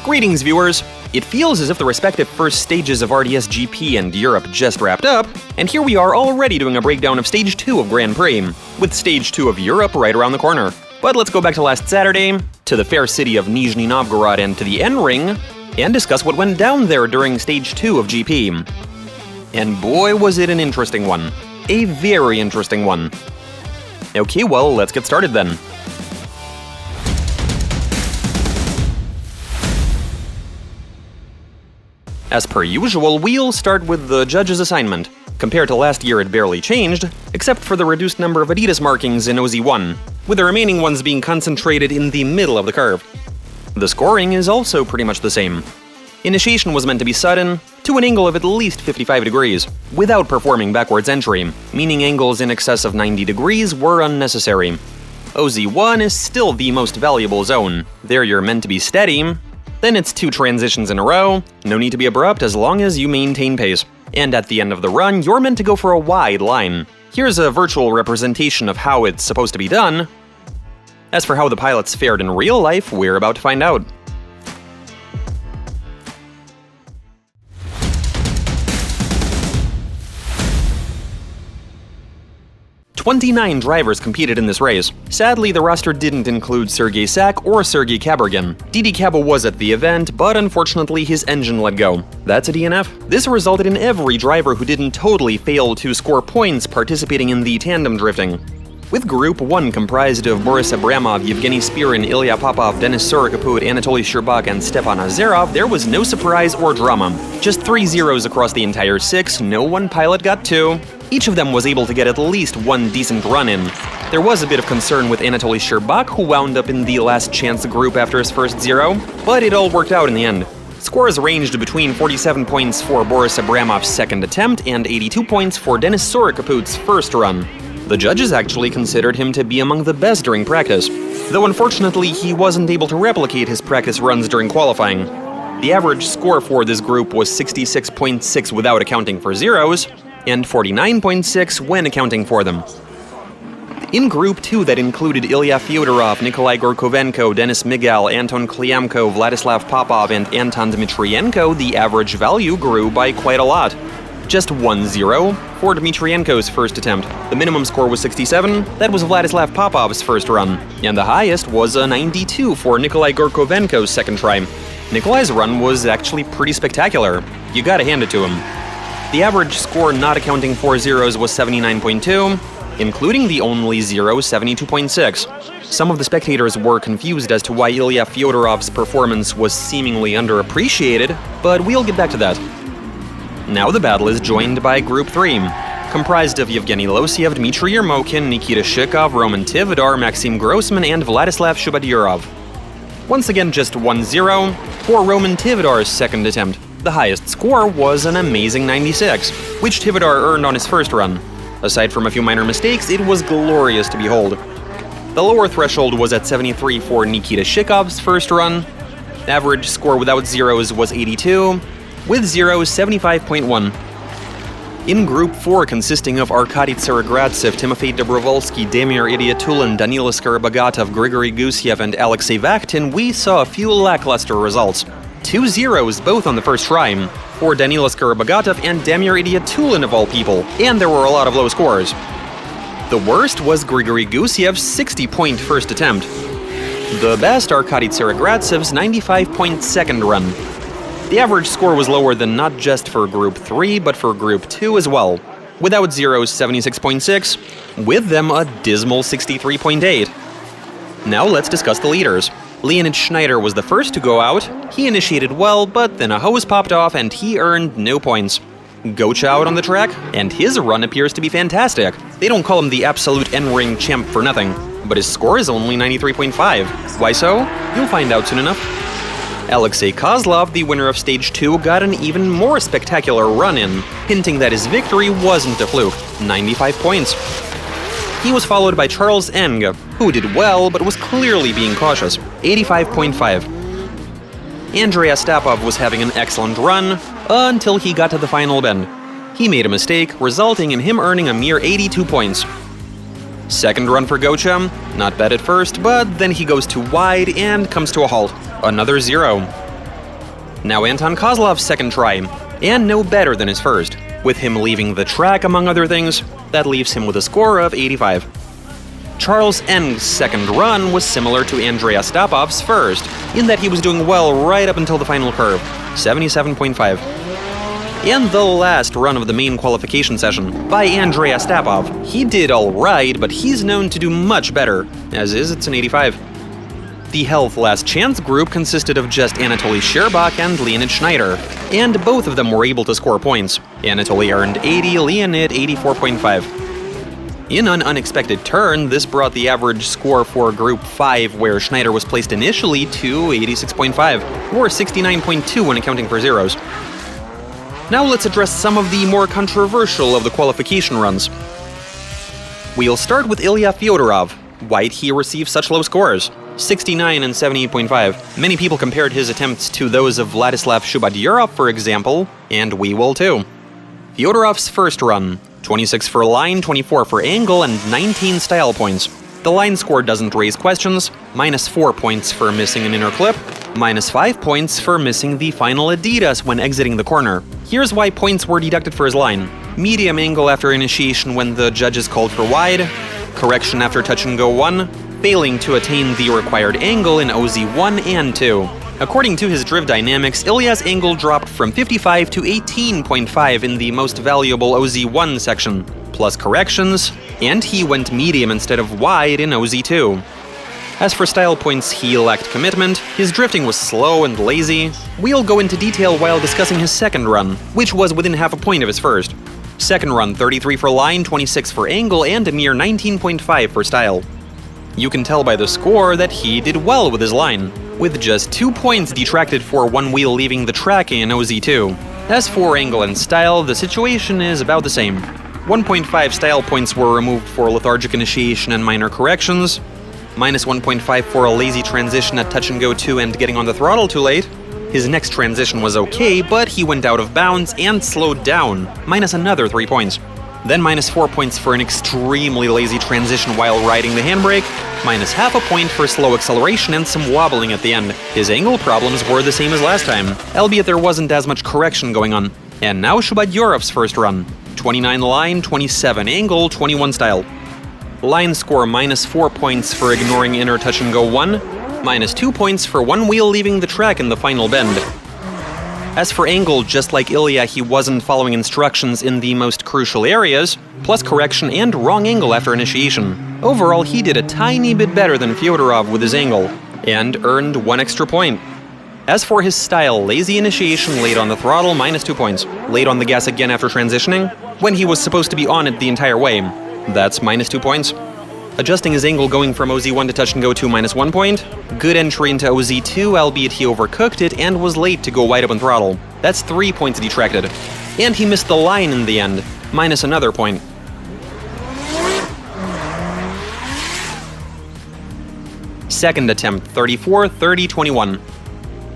Greetings, viewers! It feels as if the respective first stages of RDS GP and Europe just wrapped up, and here we are already doing a breakdown of Stage 2 of Grand Prix, with Stage 2 of Europe right around the corner. But let's go back to last Saturday, to the fair city of Nizhny Novgorod and to the N-Ring, and discuss what went down there during Stage 2 of GP. And boy was it an interesting one. A very interesting one. Okay, well, let's get started then. As per usual, we'll start with the judge's assignment. Compared to last year, it barely changed, except for the reduced number of Adidas markings in OZ1, with the remaining ones being concentrated in the middle of the curve. The scoring is also pretty much the same. Initiation was meant to be sudden, to an angle of at least 55 degrees, without performing backwards entry, meaning angles in excess of 90 degrees were unnecessary. OZ1 is still the most valuable zone. There you're meant to be steady. Then it's 2 transitions in a row, no need to be abrupt as long as you maintain pace. And at the end of the run, you're meant to go for a wide line. Here's a virtual representation of how it's supposed to be done. As for how the pilots fared in real life, we're about to find out. "29 drivers competed in this race. Sadly, the roster didn't include Sergei Sak or Sergei Kabergin. Didi Kaba was at the event, but unfortunately his engine let go. That's a DNF. This resulted in every driver who didn't totally fail to score points participating in the tandem drifting. With Group 1 comprised of Boris Abramov, Yevgeny Spirin, Ilya Popov, Denis Sorokoput, Anatoly Sherbak, and Stepan Azerov, there was no surprise or drama. Just 3 zeros across the entire 6, no one pilot got 2. Each of them was able to get at least 1 decent run in. There was a bit of concern with Anatoly Sherbak, who wound up in the last chance group after his first 0, but it all worked out in the end. Scores ranged between 47 points for Boris Abramov's second attempt and 82 points for Denis Sorokoput's first run. The judges actually considered him to be among the best during practice, though unfortunately he wasn't able to replicate his practice runs during qualifying. The average score for this group was 66.6 without accounting for zeros, and 49.6 when accounting for them. In Group 2 that included Ilya Fyodorov, Nikolai Gorkovenko, Denis Migal, Anton Kliamko, Vladislav Popov, and Anton Dmitrienko, the average value grew by quite a lot. Just 1 0 for Dmitrienko's first attempt. The minimum score was 67, that was Vladislav Popov's first run, and the highest was a 92 for Nikolai Gorkovenko's second try. Nikolai's run was actually pretty spectacular. You gotta hand it to him. The average score not accounting for zeros was 79.2, including the only zero, 72.6. Some of the spectators were confused as to why Ilya Fyodorov's performance was seemingly underappreciated, but we'll get back to that. Now the battle is joined by Group 3, comprised of Yevgeny Losiev, Dmitry Yermokin, Nikita Shikov, Roman Tivadar, Maxim Grossman, and Vladislav Shubadyurov. Once again, just 1 0 for Roman Tivadar's second attempt. The highest score was an amazing 96, which Tivadar earned on his first run. Aside from a few minor mistakes, it was glorious to behold. The lower threshold was at 73 for Nikita Shikov's first run. Average score without zeros was 82, with zeros 75.1. In Group 4, consisting of Arkady Tsarogradtsev, Timofey Dobrovolsky, Damir Idiatulin, Danila Skorobogatov, Grigory Gusiev, and Alexei Vakhtin, we saw a few lackluster results. 2 zeros both on the first try, for Danila Skorobogatov and Damir Idiatulin of all people, and there were a lot of low scores. The worst was Grigory Gusiev's 60-point first attempt. The best, Arkady Tsarogradtsev's 95-point second run. The average score was lower than not just for Group 3, but for Group 2 as well. Without zeros, 76.6, with them a dismal 63.8. Now let's discuss the leaders. Leonid Schneider was the first to go out. He initiated well, but then a hose popped off and he earned no points. Gocha out on the track, and his run appears to be fantastic. They don't call him the absolute N-Ring champ for nothing, but his score is only 93.5. Why so? You'll find out soon enough. Alexei Kozlov, the winner of Stage 2, got an even more spectacular run-in, hinting that his victory wasn't a fluke. 95 points. He was followed by Charles Eng, who did well but was clearly being cautious, 85.5. Andrei Astapov was having an excellent run until he got to the final bend. He made a mistake, resulting in him earning a mere 82 points. Second run for Gocha, not bad at first, but then he goes too wide and comes to a halt. Another 0. Now Anton Kozlov's second try, and no better than his first. With him leaving the track, among other things, that leaves him with a score of 85. Charles Eng's second run was similar to Andrei Ostapov's first, in that he was doing well right up until the final curve, 77.5. And the last run of the main qualification session, by Andrei Ostapov. He did alright, but he's known to do much better. As is, it's an 85. The Health Last Chance group consisted of just Anatoly Sherbak and Leonid Schneider, and both of them were able to score points. Anatoly earned 80, Leonid 84.5. In an unexpected turn, this brought the average score for Group 5, where Schneider was placed initially, to 86.5, or 69.2 when accounting for zeros. Now let's address some of the more controversial of the qualification runs. We'll start with Ilya Fyodorov. Why'd he receive such low scores? 69 and 78.5. Many people compared his attempts to those of Vladislav Shubadyurov, for example, and we will too. Fyodorov's first run, 26 for line, 24 for angle, and 19 style points. The line score doesn't raise questions, -4 points for missing an inner clip, -5 points for missing the final Adidas when exiting the corner. Here's why points were deducted for his line. Medium angle after initiation when the judges called for wide, correction after touch and go 1, failing to attain the required angle in OZ1 and 2. According to his drift dynamics, Ilya's angle dropped from 55 to 18.5 in the most valuable OZ1 section, plus corrections, and he went medium instead of wide in OZ2. As for style points, he lacked commitment, his drifting was slow and lazy. We'll go into detail while discussing his second run, which was within half a point of his first. Second run, 33 for line, 26 for angle, and a mere 19.5 for style. You can tell by the score that he did well with his line, with just 2 points detracted for one wheel leaving the track in OZ2. As for angle and style, the situation is about the same. 1.5 style points were removed for lethargic initiation and minor corrections, -1.5 for a lazy transition at touch and go 2 and getting on the throttle too late. His next transition was okay, but he went out of bounds and slowed down, minus another 3 points. Then -4 points for an extremely lazy transition while riding the handbrake, -0.5 a point for slow acceleration and some wobbling at the end. His angle problems were the same as last time, albeit there wasn't as much correction going on. And now Shubadyurov's first run. 29 line, 27 angle, 21 style. Line score -4 points for ignoring inner touch and go 1, -2 points for one wheel leaving the track in the final bend. As for angle, just like Ilya, he wasn't following instructions in the most crucial areas, plus correction and wrong angle after initiation. Overall, he did a tiny bit better than Fyodorov with his angle, and earned 1 extra point. As for his style, lazy initiation, late on the throttle, -2 points. Late on the gas again after transitioning, when he was supposed to be on it the entire way. That's -2 points. Adjusting his angle going from OZ1 to touch and go 2, -1 point. Good entry into OZ2, albeit he overcooked it and was late to go wide open throttle. That's 3 points detracted. And he missed the line in the end, minus another point. Second attempt, 34, 30, 21.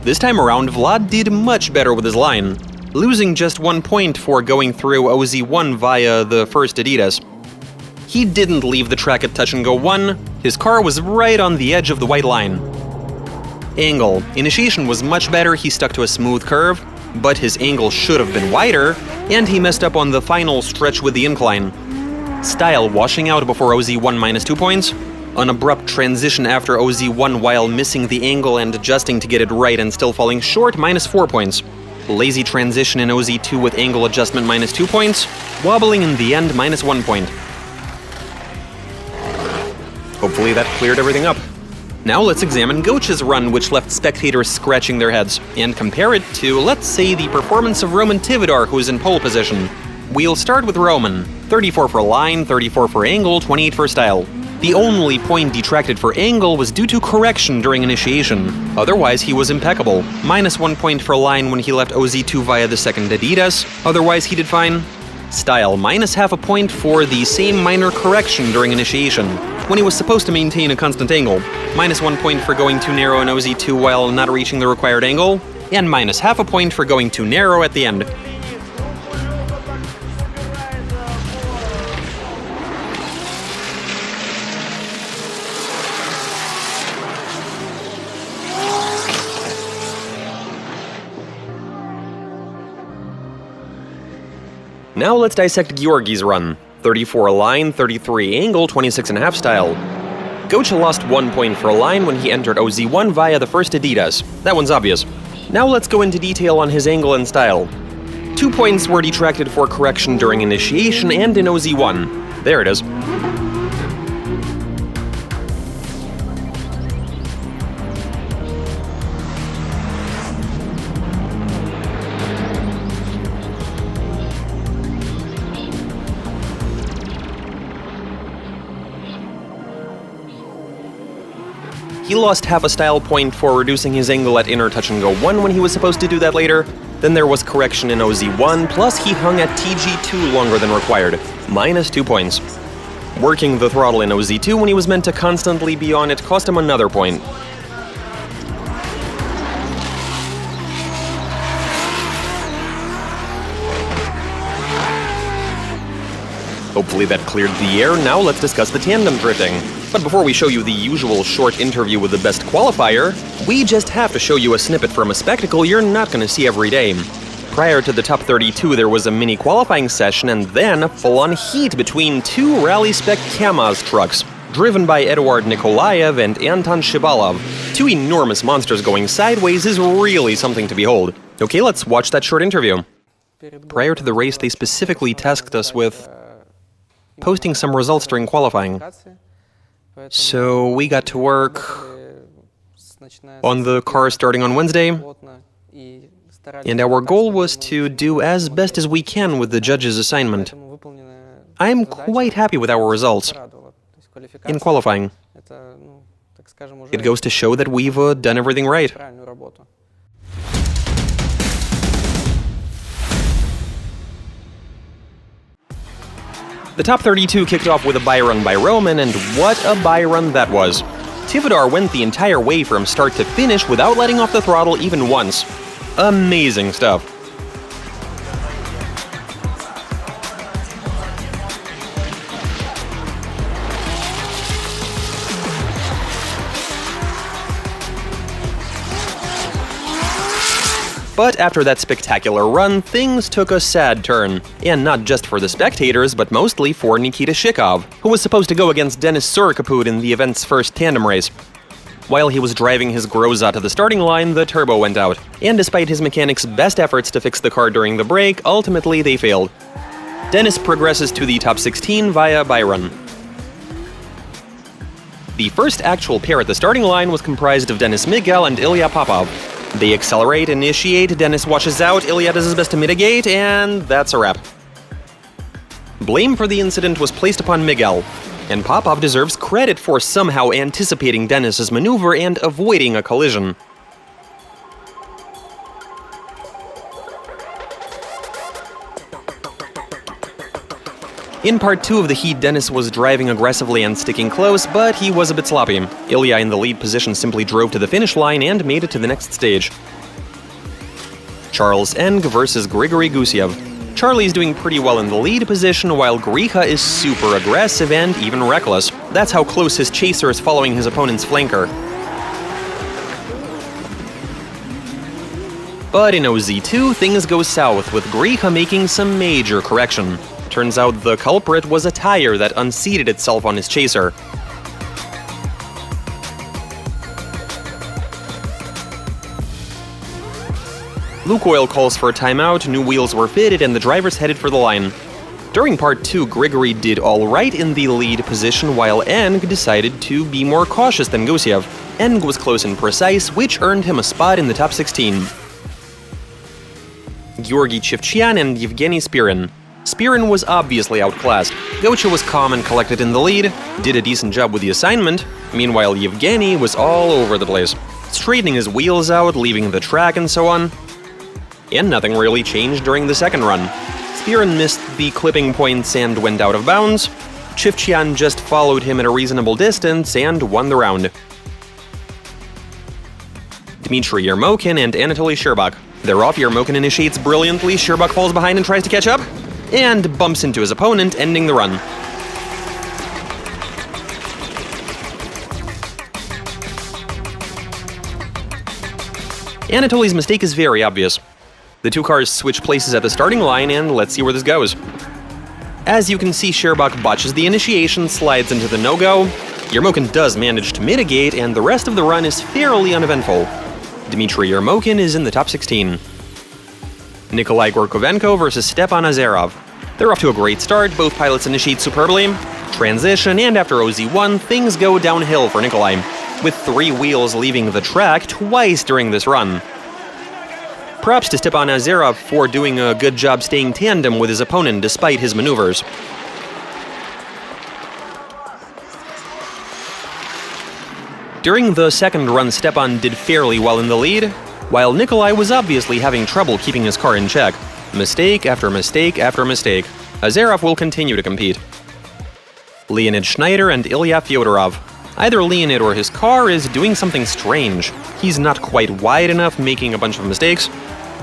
This time around, Vlad did much better with his line, losing just 1 point for going through OZ1 via the first Adidas. He didn't leave the track at touch and go 1, his car was right on the edge of the white line. Angle. Initiation was much better, he stuck to a smooth curve, but his angle should have been wider, and he messed up on the final stretch with the incline. Style washing out before OZ1 -2 points. An abrupt transition after OZ1 while missing the angle and adjusting to get it right and still falling short, -4 points. Lazy transition in OZ2 with angle adjustment, -2 points. Wobbling in the end, -1 point. Hopefully that cleared everything up. Now let's examine Goch's run, which left spectators scratching their heads, and compare it to, let's say, the performance of Roman Tividar, who's in pole position. We'll start with Roman. 34 for line, 34 for angle, 28 for style. The only point detracted for angle was due to correction during initiation. Otherwise, he was impeccable. -1 point for line when he left OZ2 via the second Adidas. Otherwise, he did fine. Style, -0.5 a point for the same minor correction during initiation, when he was supposed to maintain a constant angle. -1 point for going too narrow in OZ2 while not reaching the required angle. And -0.5 a point for going too narrow at the end. Now let's dissect Georgi's run. 34 line, 33 angle, 26.5 style. Gocha lost 1 point for line when he entered OZ1 via the first Adidas. That one's obvious. Now let's go into detail on his angle and style. 2 points were detracted for correction during initiation and in OZ1. There it is. He lost half a style point for reducing his angle at inner touch and go 1 when he was supposed to do that later. Then there was correction in OZ1, plus he hung at TG2 longer than required, minus 2 points. Working the throttle in OZ2 when he was meant to constantly be on it cost him another point. Hopefully that cleared the air. Now let's discuss the tandem drifting. But before we show you the usual short interview with the best qualifier, we just have to show you a snippet from a spectacle you're not gonna see every day. Prior to the top 32, there was a mini qualifying session and then a full-on heat between 2 rally spec KAMAZ trucks, driven by Eduard Nikolaev and Anton Shibalov. 2 enormous monsters going sideways is really something to behold. Okay, let's watch that short interview. Prior to the race, they specifically tasked us with posting some results during qualifying. So we got to work on the car starting on Wednesday, and our goal was to do as best as we can with the judges' assignment. I'm quite happy with our results in qualifying. It goes to show that we've done everything right. The top 32 kicked off with a bye-run by Roman, and what a bye-run that was. Tivadar went the entire way from start to finish without letting off the throttle even once. Amazing stuff. But after that spectacular run, things took a sad turn. And not just for the spectators, but mostly for Nikita Shikov, who was supposed to go against Denis Surikaput in the event's first tandem race. While he was driving his Groza to the starting line, the turbo went out. And despite his mechanics' best efforts to fix the car during the break, ultimately they failed. Denis progresses to the top 16 via bye-run. The first actual pair at the starting line was comprised of Denis Miguel and Ilya Popov. They accelerate, initiate, Denis washes out, Ilya does his best to mitigate, and that's a wrap. Blame for the incident was placed upon Miguel, and Popov deserves credit for somehow anticipating Denis's maneuver and avoiding a collision. In part 2 of the heat, Denis was driving aggressively and sticking close, but he was a bit sloppy. Ilya in the lead position simply drove to the finish line and made it to the next stage. Charles Eng versus Grigory Gusiev. Charlie's doing pretty well in the lead position, while Griha is super aggressive and even reckless. That's how close his chaser is following his opponent's flanker. But in OZ2, things go south, with Griha making some major correction. Turns out the culprit was a tire that unseated itself on his chaser. Lukoil calls for a timeout, new wheels were fitted, and the drivers headed for the line. During part 2, Grigory did alright in the lead position, while Eng decided to be more cautious than Gusiev. Eng was close and precise, which earned him a spot in the top 16. Georgy Chivchyan and Yevgeny Spirin. Spirin was obviously outclassed. Gocha was calm and collected in the lead, did a decent job with the assignment. Meanwhile, Yevgeny was all over the place, straightening his wheels out, leaving the track, and so on. And nothing really changed during the second run. Spirin missed the clipping points and went out of bounds. Chivchyan just followed him at a reasonable distance and won the round. Dmitry Yermokin and Anatoly Sherbak. They're off, Yermokin initiates brilliantly, Sherbak falls behind and tries to catch up, and bumps into his opponent, ending the run. Anatoly's mistake is very obvious. The two cars switch places at the starting line, and let's see where this goes. As you can see, Sherbak botches the initiation, slides into the no-go. Yermokin does manage to mitigate, and the rest of the run is fairly uneventful. Dmitry Yermokin is in the top 16. Nikolai Gorkovenko versus Stepan Azarov. They're off to a great start, both pilots initiate superbly. Transition, and after OZ1, things go downhill for Nikolai, with 3 wheels leaving the track twice during this run. Props to Stepan Azarov for doing a good job staying tandem with his opponent despite his maneuvers. During the second run, Stepan did fairly well in the lead, while Nikolai was obviously having trouble keeping his car in check. Mistake after mistake after mistake. Azarov will continue to compete. Leonid Schneider and Ilya Fyodorov. Either Leonid or his car is doing something strange. He's not quite wide enough, making a bunch of mistakes.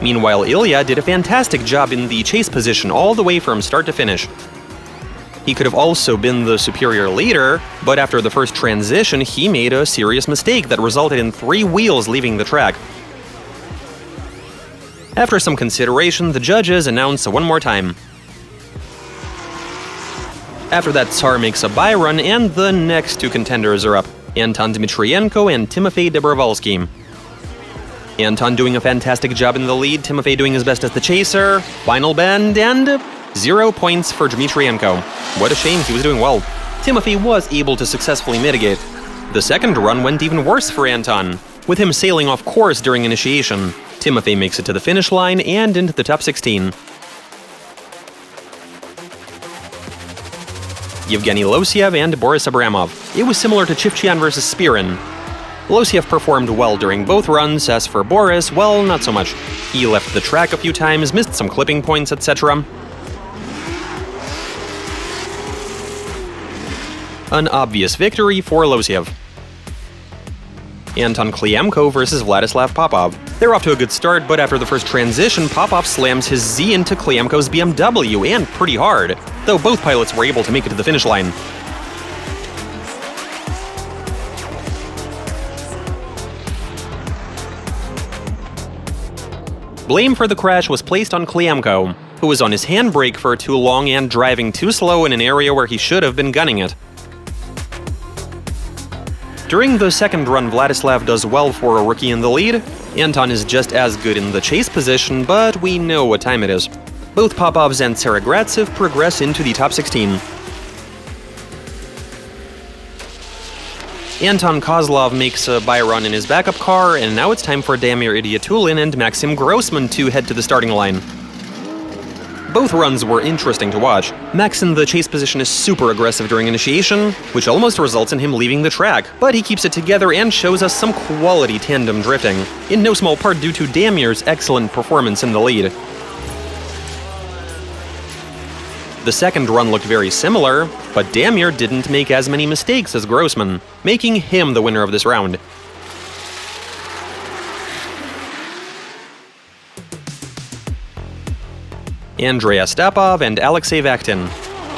Meanwhile, Ilya did a fantastic job in the chase position all the way from start to finish. He could have also been the superior leader, but after the first transition, he made a serious mistake that resulted in 3 wheels leaving the track. After some consideration, the judges announce one more time. After that, Tsar makes a bye run, and the next 2 contenders are up, Anton Dmitrienko and Timofey Dobrovolsky. Anton doing a fantastic job in the lead, Timofey doing his best as the chaser, final bend, and 0 points for Dmitrienko. What a shame, he was doing well. Timofey was able to successfully mitigate. The second run went even worse for Anton, with him sailing off course during initiation. Timofey makes it to the finish line and into the top 16. Yevgeny Losiev and Boris Abramov. It was similar to Chivchian versus Spirin. Losiev performed well during both runs, as for Boris, well, not so much. He left the track a few times, missed some clipping points, etc. An obvious victory for Losiev. Anton Kliemko versus Vladislav Popov. They're off to a good start, but after the first transition, Popov slams his Z into Kliemko's BMW, and pretty hard, though both pilots were able to make it to the finish line. Blame for the crash was placed on Kliemko, who was on his handbrake for too long and driving too slow in an area where he should have been gunning it. During the second run, Vladislav does well for a rookie in the lead. Anton is just as good in the chase position, but we know what time it is. Both Popovs and Tsaragradsev progress into the top 16. Anton Kozlov makes a bye run in his backup car, and now it's time for Damir Idiatulin and Maxim Grossman to head to the starting line. Both runs were interesting to watch. Max in the chase position is super aggressive during initiation, which almost results in him leaving the track, but he keeps it together and shows us some quality tandem drifting, in no small part due to Damir's excellent performance in the lead. The second run looked very similar, but Damir didn't make as many mistakes as Grossman, making him the winner of this round. Andrei Astapov and Alexei Vakhtin.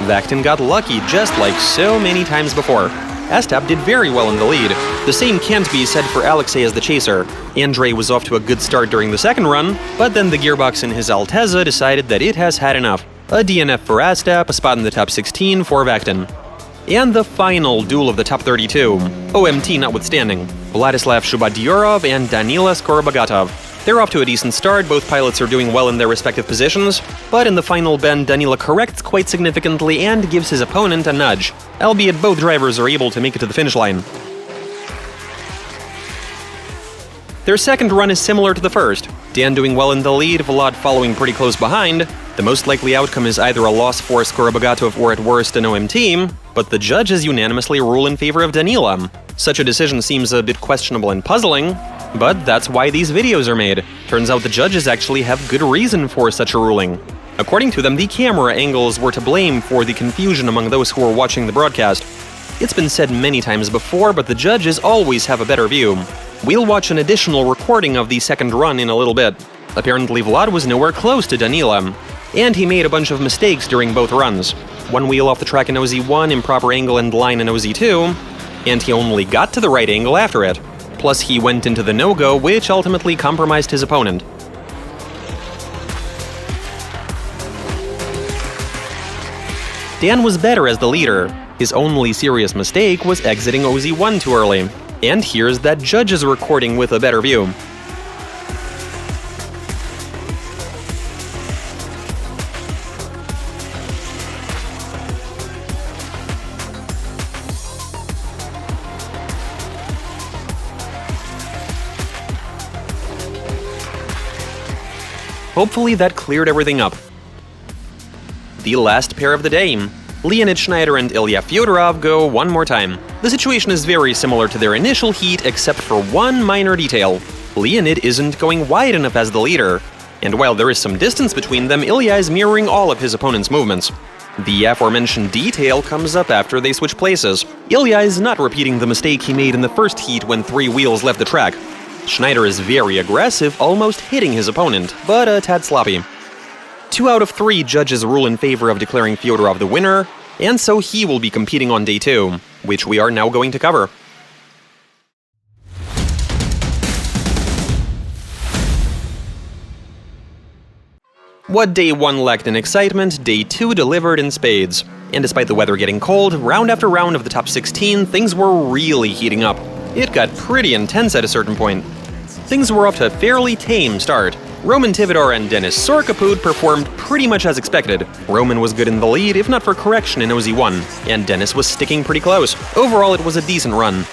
Vakhtin got lucky just like so many times before. Astap did very well in the lead. The same can't be said for Alexei as the chaser. Andrei was off to a good start during the second run, but then the gearbox in his Altezza decided that it has had enough. A DNF for Astap, a spot in the top 16 for Vakhtin. And the final duel of the top 32, OMT notwithstanding, Vladislav Shubadyurov and Danila Skorobogatov. They're off to a decent start, both pilots are doing well in their respective positions, but in the final bend, Danila corrects quite significantly and gives his opponent a nudge, albeit both drivers are able to make it to the finish line. Their second run is similar to the first, Dan doing well in the lead, Vlad following pretty close behind. The most likely outcome is either a loss for Skorobogatov or at worst an OMT, but the judges unanimously rule in favor of Danila. Such a decision seems a bit questionable and puzzling, but that's why these videos are made. Turns out the judges actually have good reason for such a ruling. According to them, the camera angles were to blame for the confusion among those who were watching the broadcast. It's been said many times before, but the judges always have a better view. We'll watch an additional recording of the second run in a little bit. Apparently Vlad was nowhere close to Danila, and he made a bunch of mistakes during both runs. One wheel off the track in OZ1, improper angle and line in OZ2, and he only got to the right angle after it. Plus he went into the no-go, which ultimately compromised his opponent. Dan was better as the leader. His only serious mistake was exiting OZ1 too early. And here's that judge's recording with a better view. Hopefully that cleared everything up. The last pair of the day. Leonid Schneider and Ilya Fyodorov go one more time. The situation is very similar to their initial heat, except for one minor detail. Leonid isn't going wide enough as the leader. And while there is some distance between them, Ilya is mirroring all of his opponent's movements. The aforementioned detail comes up after they switch places. Ilya is not repeating the mistake he made in the first heat when 3 wheels left the track. Schneider is very aggressive, almost hitting his opponent, but a tad sloppy. 2 out of 3 judges rule in favor of declaring Fyodorov the winner, and so he will be competing on day 2, which we are now going to cover. What day 1 lacked in excitement, day 2 delivered in spades. And despite the weather getting cold, round after round of the top 16, things were really heating up. It got pretty intense at a certain point. Things were off to a fairly tame start. Roman Tivadar and Denis Sorkaput performed pretty much as expected. Roman was good in the lead, if not for correction in OZ1, and Denis was sticking pretty close. Overall, it was a decent run.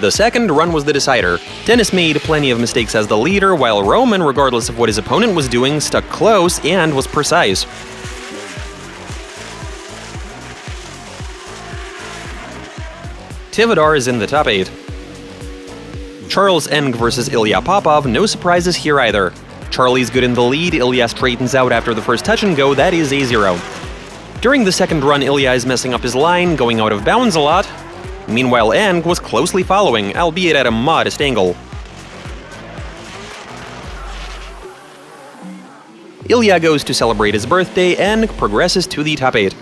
The second run was the decider. Denis made plenty of mistakes as the leader, while Roman, regardless of what his opponent was doing, stuck close and was precise. Tivadar is in the top 8. Charles Eng versus Ilya Popov, no surprises here either. Charlie's good in the lead, Ilya straightens out after the first touch and go, that is A0. During the second run, Ilya is messing up his line, going out of bounds a lot. Meanwhile, Eng was closely following, albeit at a modest angle. Ilya goes to celebrate his birthday, Eng progresses to the top 8.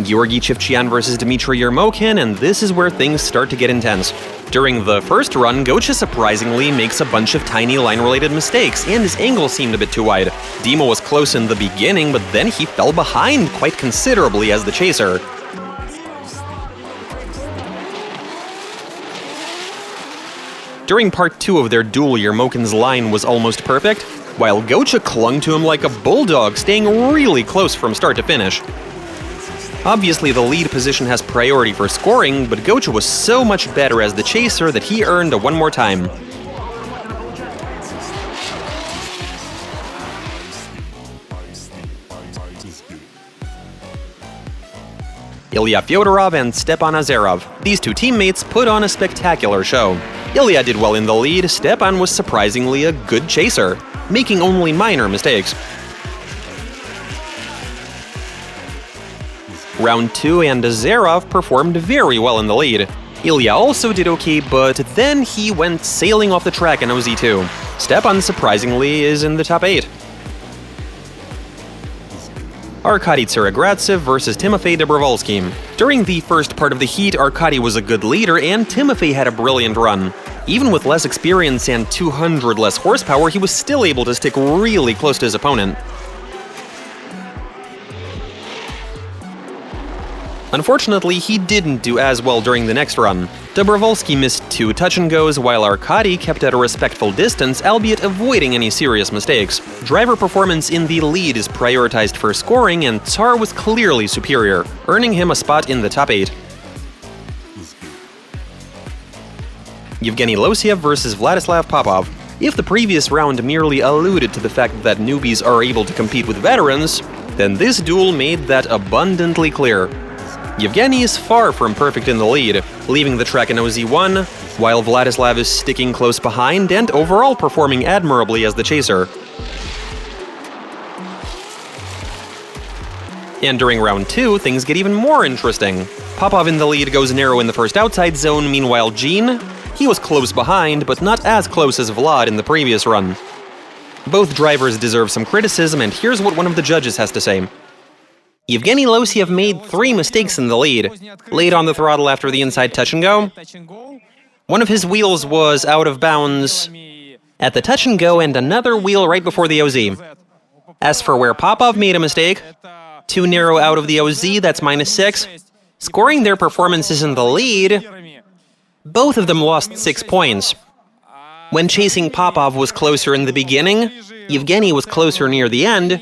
Georgy Chivchian versus Dmitry Yermokin, and this is where things start to get intense. During the first run, Gocha surprisingly makes a bunch of tiny line-related mistakes, and his angle seemed a bit too wide. Dima was close in the beginning, but then he fell behind quite considerably as the chaser. During part 2 of their duel, Yermokin's line was almost perfect, while Gocha clung to him like a bulldog, staying really close from start to finish. Obviously, the lead position has priority for scoring, but Gocha was so much better as the chaser that he earned a one more time. Ilya Fyodorov and Stepan Azarov. These two teammates put on a spectacular show. Ilya did well in the lead, Stepan was surprisingly a good chaser, making only minor mistakes. Round 2 and Azarov performed very well in the lead. Ilya also did okay, but then he went sailing off the track in OZ2. Stepan, surprisingly, is in the top 8. Arkady Tsaragradzev versus Timofey Dobrovolsky. During the first part of the heat, Arkady was a good leader and Timofey had a brilliant run. Even with less experience and 200 less horsepower, he was still able to stick really close to his opponent. Unfortunately, he didn't do as well during the next run. Dobrovolsky missed 2 touch-and-goes, while Arkady kept at a respectful distance, albeit avoiding any serious mistakes. Driver performance in the lead is prioritized for scoring, and Tsar was clearly superior, earning him a spot in the top 8. Yevgeny Losiev versus Vladislav Popov. If the previous round merely alluded to the fact that newbies are able to compete with veterans, then this duel made that abundantly clear. Yevgeny is far from perfect in the lead, leaving the track in OZ1, while Vladislav is sticking close behind and overall performing admirably as the chaser. And during round 2, things get even more interesting. Popov in the lead goes narrow in the first outside zone, meanwhile Gene, he was close behind, but not as close as Vlad in the previous run. Both drivers deserve some criticism, and here's what one of the judges has to say. Yevgeny Losiev made 3 mistakes in the lead. Laid on the throttle after the inside touch-and-go. One of his wheels was out of bounds at the touch-and-go, and another wheel right before the OZ. As for where Popov made a mistake, Too narrow out of the OZ, that's -6. Scoring their performances in the lead, both of them lost 6 points. When chasing Popov was closer in the beginning, Yevgeny was closer near the end,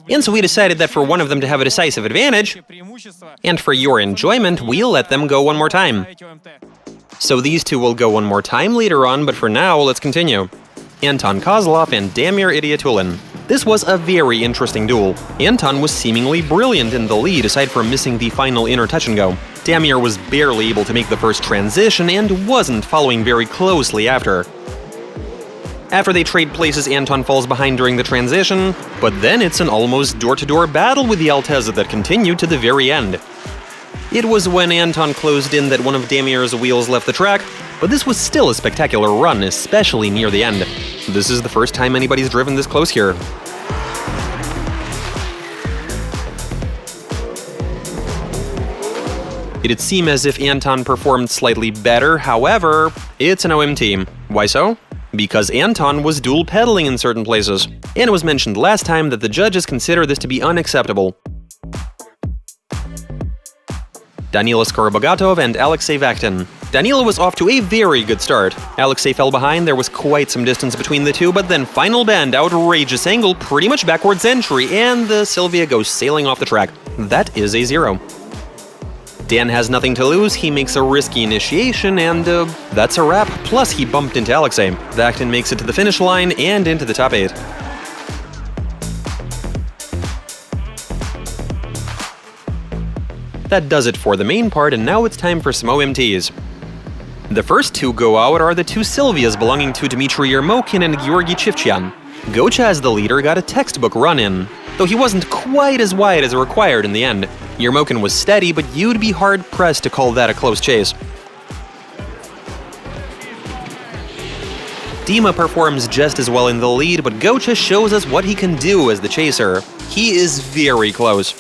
and so we decided that for one of them to have a decisive advantage, and for your enjoyment, we'll let them go one more time. So these two will go one more time later on, but for now, let's continue. Anton Kozlov and Damir Idiatulin. This was a very interesting duel. Anton was seemingly brilliant in the lead, aside from missing the final inner touch-and-go. Damir was barely able to make the first transition and wasn't following very closely after. After they trade places, Anton falls behind during the transition, but then it's an almost door-to-door battle with the Alteza that continued to the very end. It was when Anton closed in that one of Damir's wheels left the track, but this was still a spectacular run, especially near the end. This is the first time anybody's driven this close here. It'd seem as if Anton performed slightly better, however, it's an OMT. Why so? Because Anton was dual pedaling in certain places, and it was mentioned last time that the judges consider this to be unacceptable. Danila Skorobogatov and Alexei Vakhtin. Danila was off to a very good start. Alexei fell behind, there was quite some distance between the two, but then final bend, outrageous angle, pretty much backwards entry, and the Silvia goes sailing off the track. That is a 0. Dan has nothing to lose, he makes a risky initiation, and that's a wrap, plus he bumped into Alexei. Vakhtin makes it to the finish line and into the top 8. That does it for the main part, and now it's time for some OMTs. The first two go out are the two Silvias belonging to Dmitry Yermokin and Georgy Chivchyan. Gocha, as the leader, got a textbook run-in, though he wasn't quite as wide as required in the end. Yermokin was steady, but you'd be hard-pressed to call that a close chase. Dima performs just as well in the lead, but Gocha shows us what he can do as the chaser. He is very close.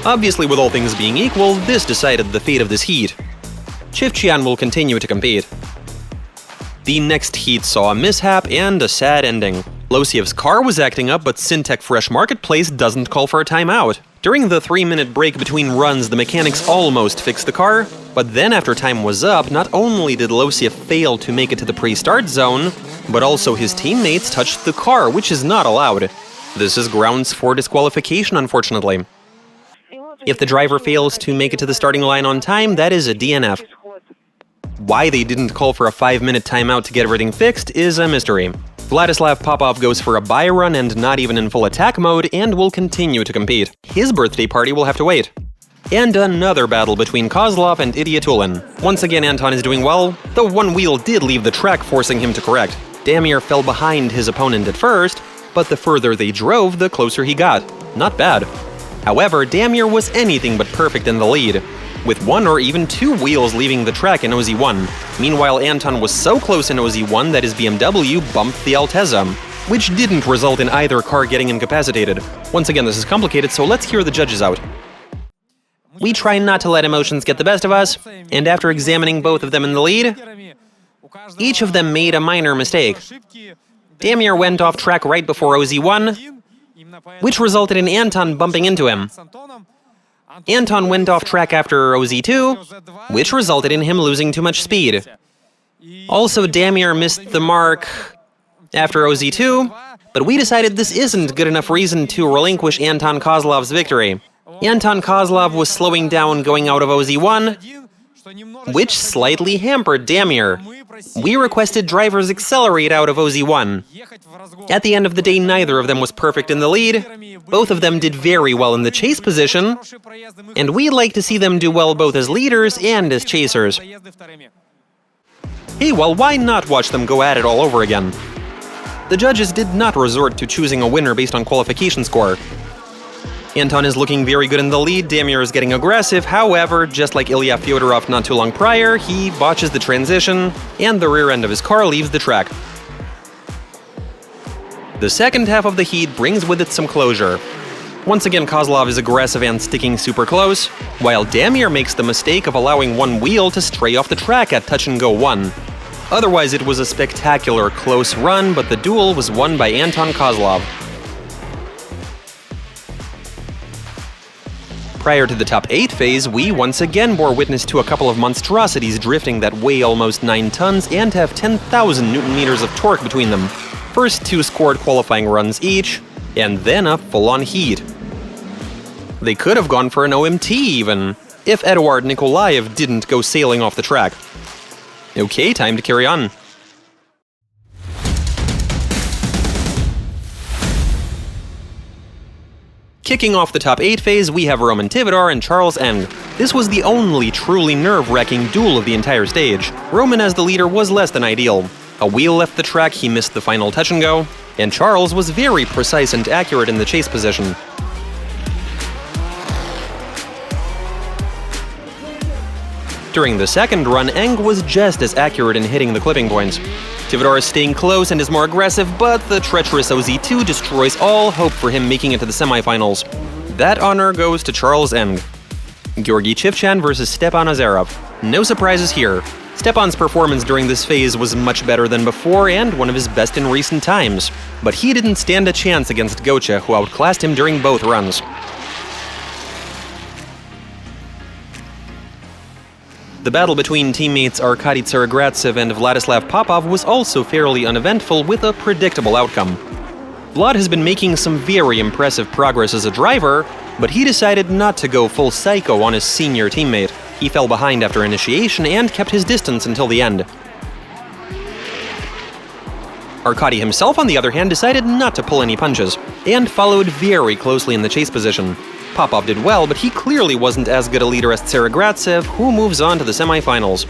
Obviously, with all things being equal, this decided the fate of this heat. Chivchyan will continue to compete. The next heat saw a mishap and a sad ending. Losiev's car was acting up, but Syntec Fresh Marketplace doesn't call for a timeout. During the 3-minute break between runs, the mechanics almost fixed the car, but then after time was up, not only did Losiev fail to make it to the pre-start zone, but also his teammates touched the car, which is not allowed. This is grounds for disqualification, unfortunately. If the driver fails to make it to the starting line on time, that is a DNF. Why they didn't call for a 5-minute timeout to get everything fixed is a mystery. Vladislav Popov goes for a bye run and not even in full attack mode, and will continue to compete. His birthday party will have to wait. And another battle between Kozlov and Idiatulin. Once again, Anton is doing well, though one wheel did leave the track, forcing him to correct. Damir fell behind his opponent at first, but the further they drove, the closer he got. Not bad. However, Damir was anything but perfect in the lead, with 1 or even 2 wheels leaving the track in OZ1. Meanwhile, Anton was so close in OZ1 that his BMW bumped the Alteza, which didn't result in either car getting incapacitated. Once again, this is complicated, so let's hear the judges out. We try not to let emotions get the best of us, and after examining both of them in the lead, each of them made a minor mistake. Damir went off track right before OZ1, which resulted in Anton bumping into him. Anton went off track after OZ2, which resulted in him losing too much speed. Also, Damir missed the mark after OZ2, but we decided this isn't good enough reason to relinquish Anton Kozlov's victory. Anton Kozlov was slowing down going out of OZ1, which slightly hampered Damir. We requested drivers accelerate out of OZ1. At the end of the day, neither of them was perfect in the lead. Both of them did very well in the chase position, and we like to see them do well both as leaders and as chasers. Hey, well, why not watch them go at it all over again? The judges did not resort to choosing a winner based on qualification score. Anton is looking very good in the lead, Damir is getting aggressive, however, just like Ilya Fyodorov not too long prior, he botches the transition, and the rear end of his car leaves the track. The second half of the heat brings with it some closure. Once again, Kozlov is aggressive and sticking super close, while Damir makes the mistake of allowing one wheel to stray off the track at touch-and-go 1. Otherwise, it was a spectacular close run, but the duel was won by Anton Kozlov. Prior to the top 8 phase, we once again bore witness to a couple of monstrosities drifting that weigh almost 9 tons and have 10,000 Newton-meters of torque between them. First 2 scored qualifying runs each, and then a full-on heat. They could have gone for an OMT even, if Eduard Nikolaev didn't go sailing off the track. Okay, time to carry on. Kicking off the top 8 phase, we have Roman Tivadar and Charles Eng. This was the only truly nerve-wracking duel of the entire stage. Roman as the leader was less than ideal. A wheel left the track, he missed the final touch and go, and Charles was very precise and accurate in the chase position. During the second run, Eng was just as accurate in hitting the clipping points. Tivadar is staying close and is more aggressive, but the treacherous OZ2 destroys all hope for him making it to the semifinals. That honor goes to Charles Eng. Georgy Chivchan versus Stepan Azarov. No surprises here. Stepan's performance during this phase was much better than before and one of his best in recent times. But he didn't stand a chance against Gocha, who outclassed him during both runs. The battle between teammates Arkady Tsaragradsev and Vladislav Popov was also fairly uneventful, with a predictable outcome. Vlad has been making some very impressive progress as a driver, but he decided not to go full psycho on his senior teammate. He fell behind after initiation and kept his distance until the end. Arkady himself, on the other hand, decided not to pull any punches, and followed very closely in the chase position. Popov did well, but he clearly wasn't as good a leader as Tsaragradsev, who moves on to the semifinals.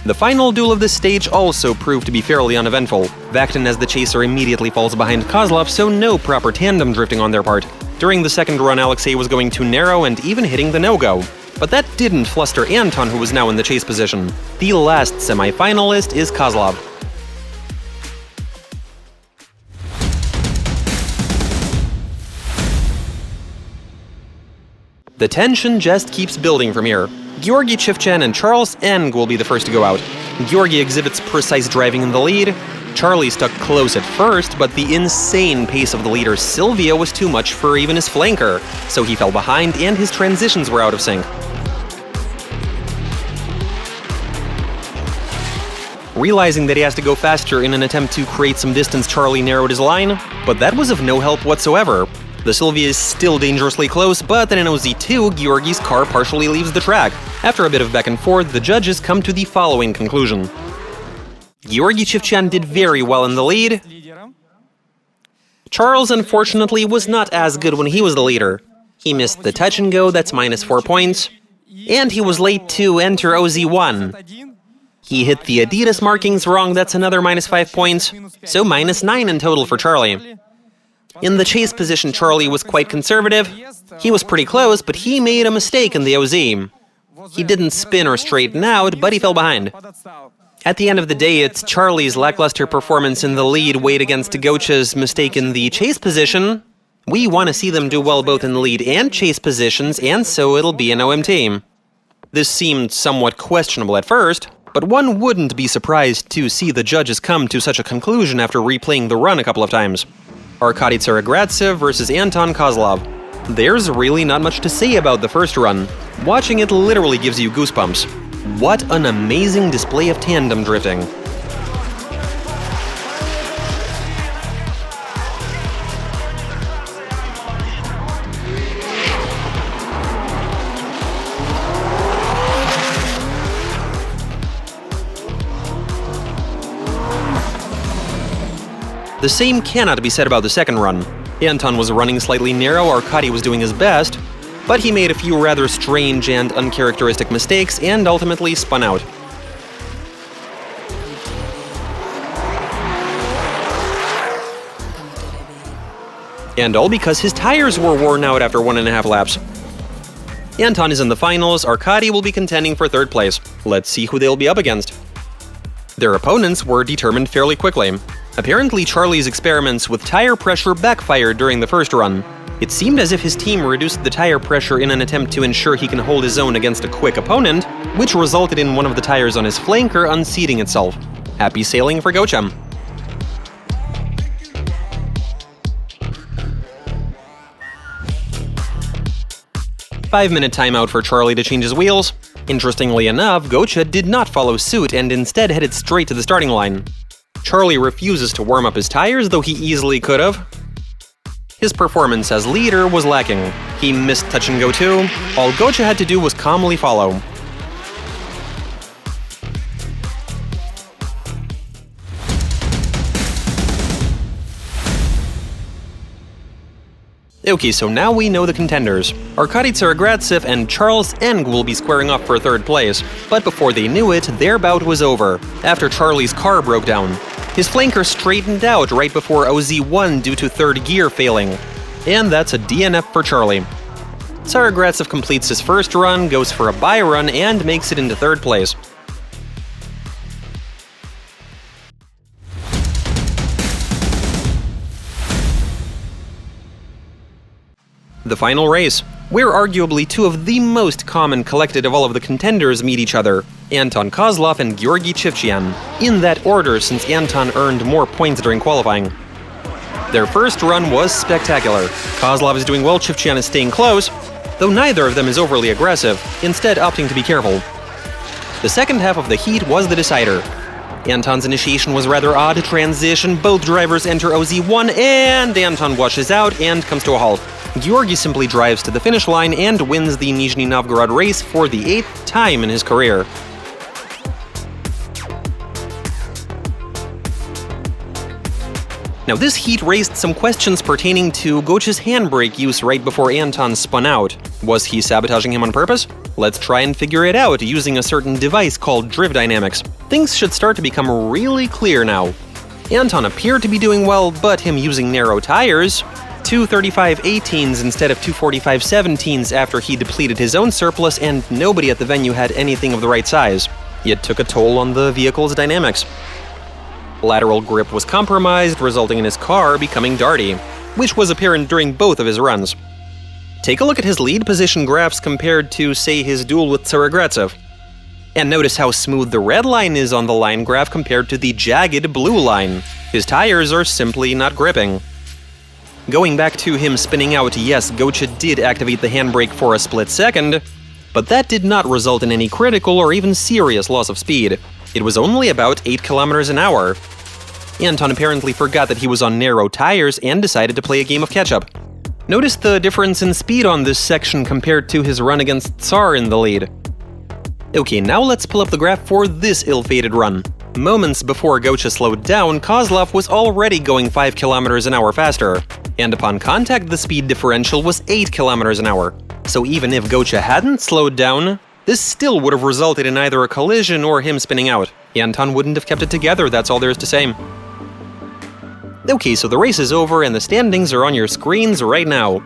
The final duel of this stage also proved to be fairly uneventful. Vaktin as the chaser immediately falls behind Kozlov, so no proper tandem drifting on their part. During the second run, Alexei was going too narrow and even hitting the no-go. But that didn't fluster Anton, who was now in the chase position. The last semifinalist is Kozlov. The tension just keeps building from here. Georgy Chivchan and Charles Eng will be the first to go out. Georgy exhibits precise driving in the lead. Charlie stuck close at first, but the insane pace of the leader Sylvia was too much for even his flanker, so he fell behind and his transitions were out of sync. Realizing that he has to go faster in an attempt to create some distance, Charlie narrowed his line, but that was of no help whatsoever. The Sylvia is still dangerously close, but then in OZ2, Georgy's car partially leaves the track. After a bit of back and forth, the judges come to the following conclusion. Georgy Chivchan did very well in the lead. Charles, unfortunately, was not as good when he was the leader. He missed the touch and go, that's -4 points. And he was late to enter OZ1. He hit the Adidas markings wrong, that's another -5 points. So -9 in total for Charlie. In the chase position, Charlie was quite conservative. He was pretty close, but he made a mistake in the OZ. He didn't spin or straighten out, but he fell behind. At the end of the day, it's Charlie's lackluster performance in the lead weighed against Gocha's mistake in the chase position. We want to see them do well both in the lead and chase positions, and so it'll be an OMT. This seemed somewhat questionable at first, but one wouldn't be surprised to see the judges come to such a conclusion after replaying the run a couple of times. Arkady Tsaragradsev versus Anton Kozlov. There's really not much to say about the first run. Watching it literally gives you goosebumps. What an amazing display of tandem drifting. The same cannot be said about the second run. Anton was running slightly narrow, Arkady was doing his best, but he made a few rather strange and uncharacteristic mistakes and ultimately spun out. And all because his tires were worn out after 1.5 laps. Anton is in the finals, Arkady will be contending for third place. Let's see who they'll be up against. Their opponents were determined fairly quickly. Apparently, Charlie's experiments with tire pressure backfired during the first run. It seemed as if his team reduced the tire pressure in an attempt to ensure he can hold his own against a quick opponent, which resulted in one of the tires on his flanker unseating itself. Happy sailing for Gocha. Five-minute timeout for Charlie to change his wheels. Interestingly enough, Gocha did not follow suit and instead headed straight to the starting line. Charlie refuses to warm up his tires, though he easily could have. His performance as leader was lacking. He missed touch and go too. All Gocha had to do was calmly follow. Okay, so now we know the contenders. Arkady Tsaragradsev and Charles Eng will be squaring off for third place, but before they knew it, their bout was over, after Charlie's car broke down. His flanker straightened out right before OZ won due to third gear failing. And that's a DNF for Charlie. Tsaragradsev completes his first run, goes for a bye run, and makes it into third place. The final race, where arguably two of the most common collected of all of the contenders meet each other, Anton Kozlov and Georgy Chivchian, in that order since Anton earned more points during qualifying. Their first run was spectacular. Kozlov is doing well, Chivchian is staying close, though neither of them is overly aggressive, instead opting to be careful. The second half of the heat was the decider. Anton's initiation was rather odd, transition, both drivers enter OZ1, and Anton washes out and comes to a halt. Georgy simply drives to the finish line and wins the Nizhny Novgorod race for the 8th time in his career. Now this heat raised some questions pertaining to Gocha's handbrake use right before Anton spun out. Was he sabotaging him on purpose? Let's try and figure it out using a certain device called drift dynamics. Things should start to become really clear now. Anton appeared to be doing well, but him using narrow tires, 235/18s instead of 245/17s after he depleted his own surplus and nobody at the venue had anything of the right size. It took a toll on the vehicle's dynamics. Lateral grip was compromised, resulting in his car becoming darty, which was apparent during both of his runs. Take a look at his lead position graphs compared to, say, his duel with Tsaragradsev. And notice how smooth the red line is on the line graph compared to the jagged blue line. His tires are simply not gripping. Going back to him spinning out, yes, Gocha did activate the handbrake for a split second, but that did not result in any critical or even serious loss of speed. It was only about 8 kilometers an hour. Anton apparently forgot that he was on narrow tires and decided to play a game of catch-up. Notice the difference in speed on this section compared to his run against Tsar in the lead. Okay, now let's pull up the graph for this ill-fated run. Moments before Gocha slowed down, Kozlov was already going 5 kilometers an hour faster, and upon contact the speed differential was 8 kilometers an hour. So even if Gocha hadn't slowed down, this still would have resulted in either a collision or him spinning out. Anton wouldn't have kept it together, that's all there is to say. Okay, so the race is over and the standings are on your screens right now.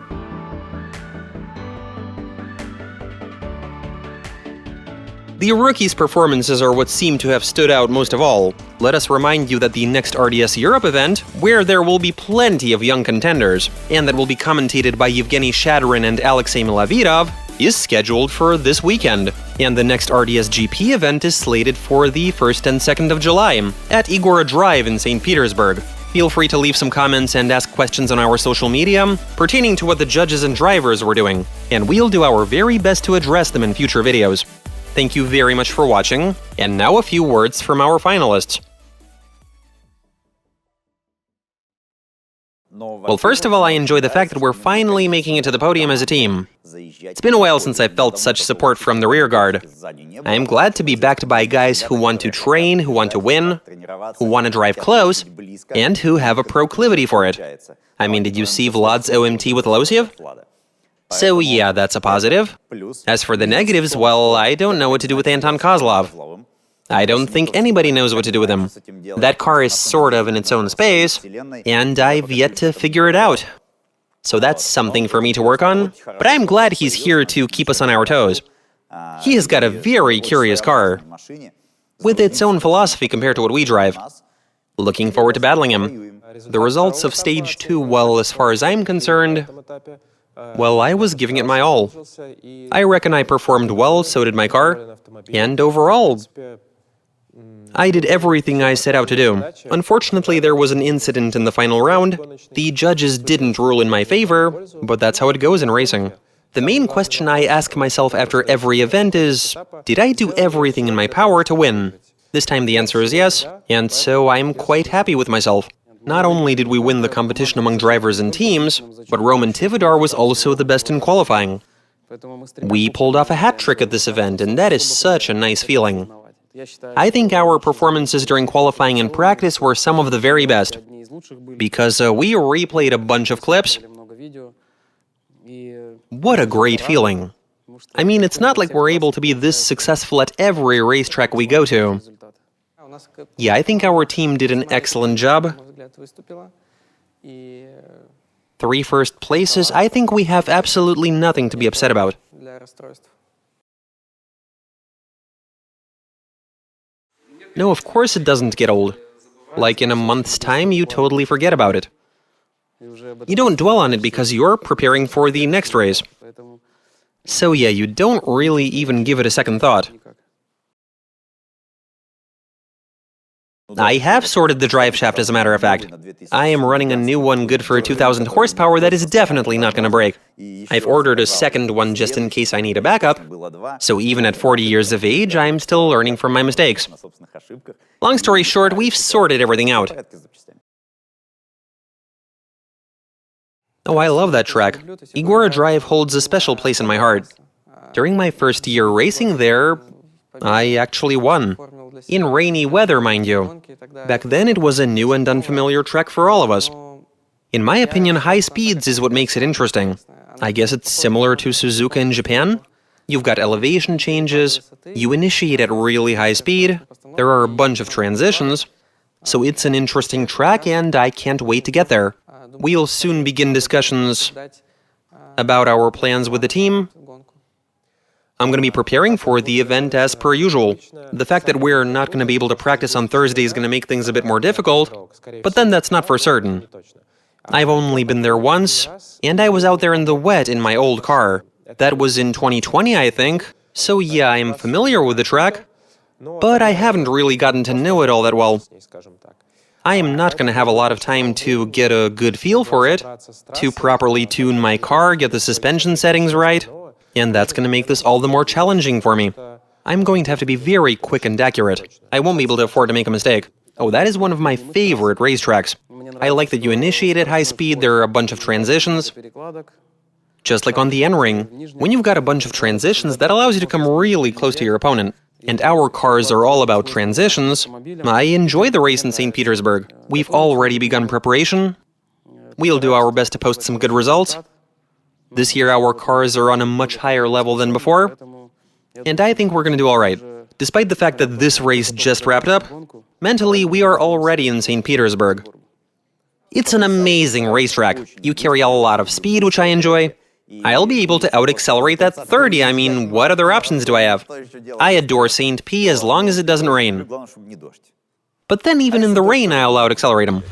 The rookies' performances are what seem to have stood out most of all. Let us remind you that the next RDS Europe event, where there will be plenty of young contenders, and that will be commentated by Yevgeny Shadrin and Alexei Milavidov, is scheduled for this weekend. And the next RDS GP event is slated for the 1st and 2nd of July, at Igora Drive in St. Petersburg. Feel free to leave some comments and ask questions on our social media pertaining to what the judges and drivers were doing, and we'll do our very best to address them in future videos. Thank you very much for watching, and now a few words from our finalists. Well, first of all, I enjoy the fact that we're finally making it to the podium as a team. It's been a while since I felt such support from the rear guard. I am glad to be backed by guys who want to train, who want to win, who want to drive close, and who have a proclivity for it. I mean, did you see Vlad's OMT with Losiev? So yeah, that's a positive. As for the negatives, well, I don't know what to do with Anton Kozlov. I don't think anybody knows what to do with him. That car is sort of in its own space, and I've yet to figure it out. So that's something for me to work on, but I'm glad he's here to keep us on our toes. He has got a very curious car, with its own philosophy compared to what we drive. Looking forward to battling him. The results of Stage 2, well, as far as I'm concerned, well, I was giving it my all. I reckon I performed well, so did my car, and overall, I did everything I set out to do. Unfortunately, there was an incident in the final round. The judges didn't rule in my favor, but that's how it goes in racing. The main question I ask myself after every event is, did I do everything in my power to win? This time the answer is yes, and so I'm quite happy with myself. Not only did we win the competition among drivers and teams, but Roman Tivadar was also the best in qualifying. We pulled off a hat trick at this event, and that is such a nice feeling. I think our performances during qualifying and practice were some of the very best, because we replayed a bunch of clips. What a great feeling. I mean, it's not like we're able to be this successful at every racetrack we go to. Yeah, I think our team did an excellent job. 3 first places, I think we have absolutely nothing to be upset about. No, of course it doesn't get old. Like in a month's time, you totally forget about it. You don't dwell on it because you're preparing for the next race. So yeah, you don't really even give it a second thought. I have sorted the drive shaft, as a matter of fact. I am running a new one good for 2,000 horsepower that is definitely not going to break. I've ordered a second one just in case I need a backup, so even at 40 years of age, I'm still learning from my mistakes. Long story short, we've sorted everything out. Oh, I love that track. Igora Drive holds a special place in my heart. During my first year racing there, I actually won. In rainy weather, mind you. Back then it was a new and unfamiliar track for all of us. In my opinion, high speeds is what makes it interesting. I guess it's similar to Suzuka in Japan. You've got elevation changes, you initiate at really high speed, there are a bunch of transitions. So it's an interesting track and I can't wait to get there. We'll soon begin discussions about our plans with the team. I'm going to be preparing for the event as per usual. The fact that we're not going to be able to practice on Thursday is going to make things a bit more difficult, but then that's not for certain. I've only been there once, and I was out there in the wet in my old car. That was in 2020, I think, so yeah, I'm familiar with the track, but I haven't really gotten to know it all that well. I am not going to have a lot of time to get a good feel for it, to properly tune my car, get the suspension settings right, and that's going to make this all the more challenging for me. I'm going to have to be very quick and accurate. I won't be able to afford to make a mistake. Oh, that is one of my favorite racetracks. I like that you initiate at high speed, there are a bunch of transitions. Just like on the N-Ring, when you've got a bunch of transitions, that allows you to come really close to your opponent. And our cars are all about transitions. I enjoy the race in St. Petersburg. We've already begun preparation. We'll do our best to post some good results. This year our cars are on a much higher level than before, and I think we're going to do all right. Despite the fact that this race just wrapped up, mentally we are already in St. Petersburg. It's an amazing racetrack. You carry a lot of speed, which I enjoy. I'll be able to out-accelerate that 30, I mean, what other options do I have? I adore St. P as long as it doesn't rain. But then even in the rain I'll out-accelerate him.